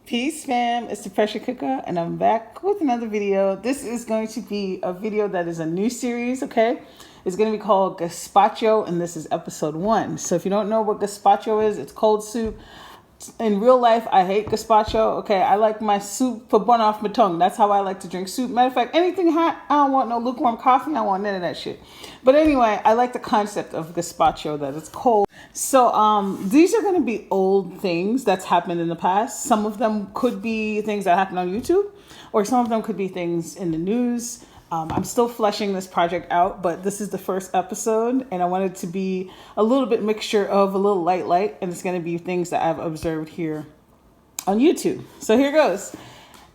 Peace fam, it's the Pressure Cooker and I'm back with another video. This is going to be a video that is a new series, okay? It's going to be called Gazpacho and this is episode 1. So if you don't know what gazpacho is, it's cold soup. In real life, I hate gazpacho, okay? I like my soup for burn off my tongue. That's how I like to drink soup. Matter of fact, anything hot, I don't want no lukewarm coffee. I don't want none of that shit. But anyway, I like the concept of gazpacho, that it's cold. So these are going to be old things that's happened in the past. Some of them could be things that happened on YouTube, or some of them could be things in the news. I'm still fleshing this project out, but this is the first episode, and I want it to be a little bit mixture of a little light, and it's going to be things that I've observed here on YouTube. So here goes.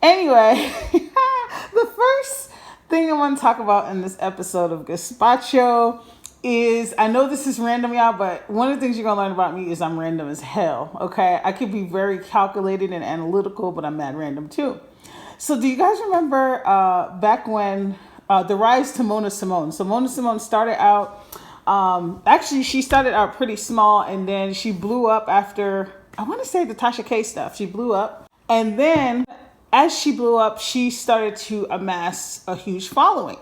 Anyway, the first thing I want to talk about in this episode of Gazpacho is, I know this is random, y'all, but one of the things you're going to learn about me is I'm random as hell, okay? I could be very calculated and analytical, but I'm mad random too. So do you guys remember back when the rise to Mona Simone? So Mona Simone started out, actually she started out pretty small and then she blew up after, I want to say the Tasha K stuff. She blew up. And then as she blew up, she started to amass a huge following.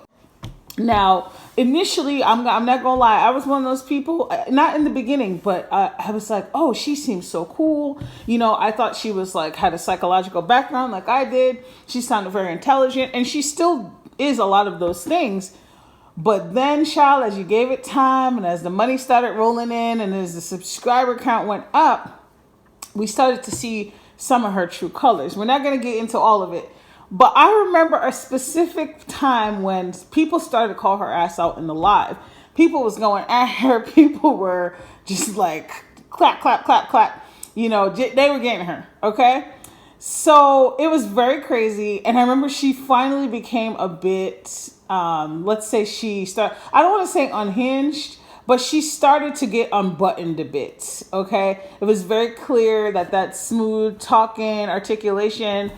Now, initially, I'm not gonna lie, I was one of those people, not in the beginning, but I was like, oh, she seems so cool. You know, I thought she was like, had a psychological background like I did. She sounded very intelligent, and she still is a lot of those things. But then, child, as you gave it time, and as the money started rolling in, and as the subscriber count went up, we started to see some of her true colors. We're not gonna get into all of it. But I remember a specific time when people started to call her ass out in the live. People was going at her. People were just like, clap, clap, clap, clap. You know, they were getting her, okay? So it was very crazy. And I remember she finally became a bit, let's say she started, I don't want to say unhinged, but she started to get unbuttoned a bit, okay? It was very clear that smooth talking, articulation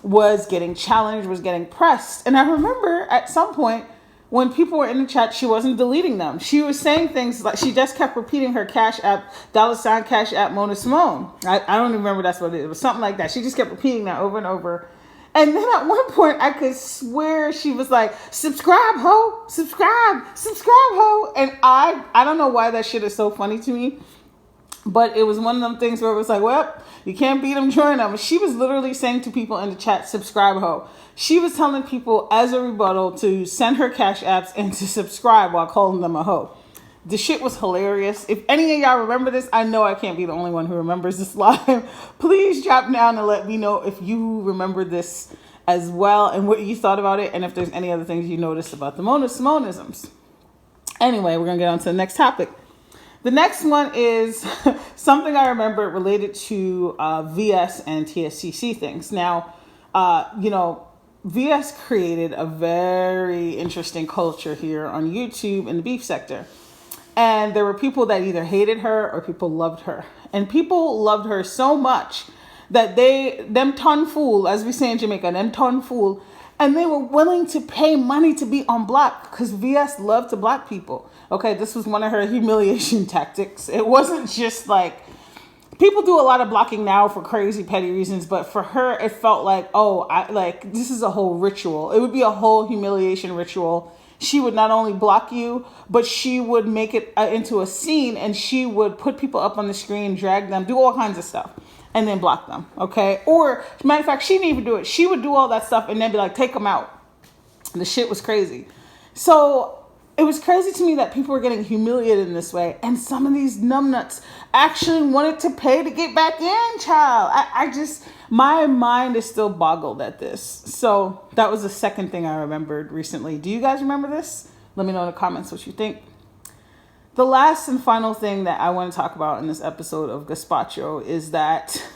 was getting challenged, was getting pressed. And I remember at some point when people were in the chat, she wasn't deleting them. She was saying things like, she just kept repeating her Cash App, $ Cash App Mona Simone. I don't even remember that's what it was, something like that. She just kept repeating that over and over. And then at one point I could swear she was like, subscribe ho, subscribe ho. And I don't know why that shit is so funny to me. But it was one of them things where it was like, well, you can't beat them, join them. She was literally saying to people in the chat, subscribe ho. She was telling people as a rebuttal to send her cash apps and to subscribe while calling them a hoe. The shit was hilarious. If any of y'all remember this, I know I can't be the only one who remembers this live. Please drop down and let me know if you remember this as well and what you thought about it and if there's any other things you noticed about the Simonisms. Anyway, we're going to get on to the next topic. The next one is something I remember related to VS and TSCC things. Now, you know, VS created a very interesting culture here on YouTube in the beef sector. And there were people that either hated her or people loved her. And people loved her so much that them ton fool, as we say in Jamaica, them ton fool, and they were willing to pay money to be unblocked because VS loved to block people. Okay, this was one of her humiliation tactics. It wasn't just like, people do a lot of blocking now for crazy petty reasons, but for her, it felt like, oh, this is a whole ritual. It would be a whole humiliation ritual. She would not only block you, but she would make it into a scene and she would put people up on the screen, drag them, do all kinds of stuff. And then block them, okay? Or, matter of fact, she didn't even do it. She would do all that stuff and then be like, take them out. And the shit was crazy. So, it was crazy to me that people were getting humiliated in this way. And some of these numbnuts actually wanted to pay to get back in, child. My mind is still boggled at this. So, that was the second thing I remembered recently. Do you guys remember this? Let me know in the comments what you think. The last and final thing that I want to talk about in this episode of Gazpacho is that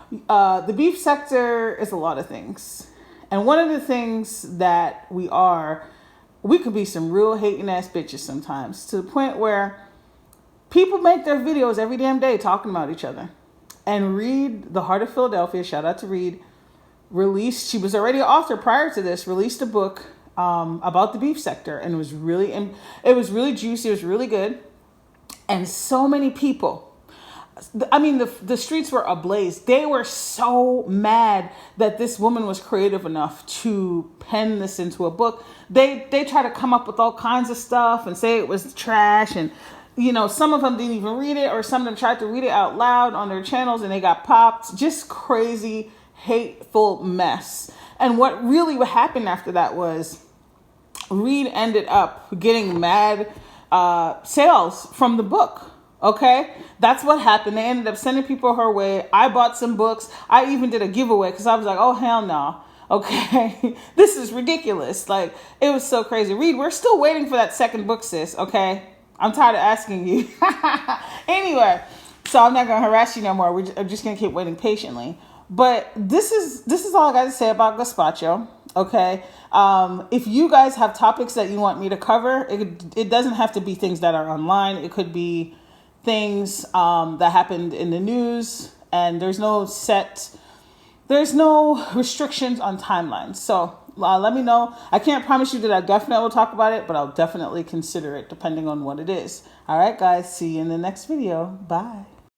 the beef sector is a lot of things. And one of the things that we could be some real hating ass bitches sometimes, to the point where people make their videos every damn day talking about each other. And Reed, the Heart of Philadelphia, shout out to Reed, she was already an author prior to this, released a book about the beef sector, and it was really juicy, it was really good. And so many people I mean, the streets were ablaze. They were so mad that this woman was creative enough to pen this into a book. They try to come up with all kinds of stuff and say it was trash, and some of them didn't even read it, or some of them tried to read it out loud on their channels and they got popped. Just crazy, hateful mess. And what really happened after that was Reed ended up getting mad sales from the book. Okay, that's what happened. They ended up sending people her way. I bought some books. I even did a giveaway because I was like, oh, hell no. Okay, this is ridiculous. Like, it was so crazy. Reed, we're still waiting for that second book, sis. Okay, I'm tired of asking you. Anyway, so I'm not going to harass you no more. I'm just going to keep waiting patiently. But this is all I got to say about Gazpacho. Okay. If you guys have topics that you want me to cover, it doesn't have to be things that are online. It could be things that happened in the news, and there's no restrictions on timelines. So let me know. I can't promise you that I definitely will talk about it, but I'll definitely consider it depending on what it is. All right, guys. See you in the next video. Bye.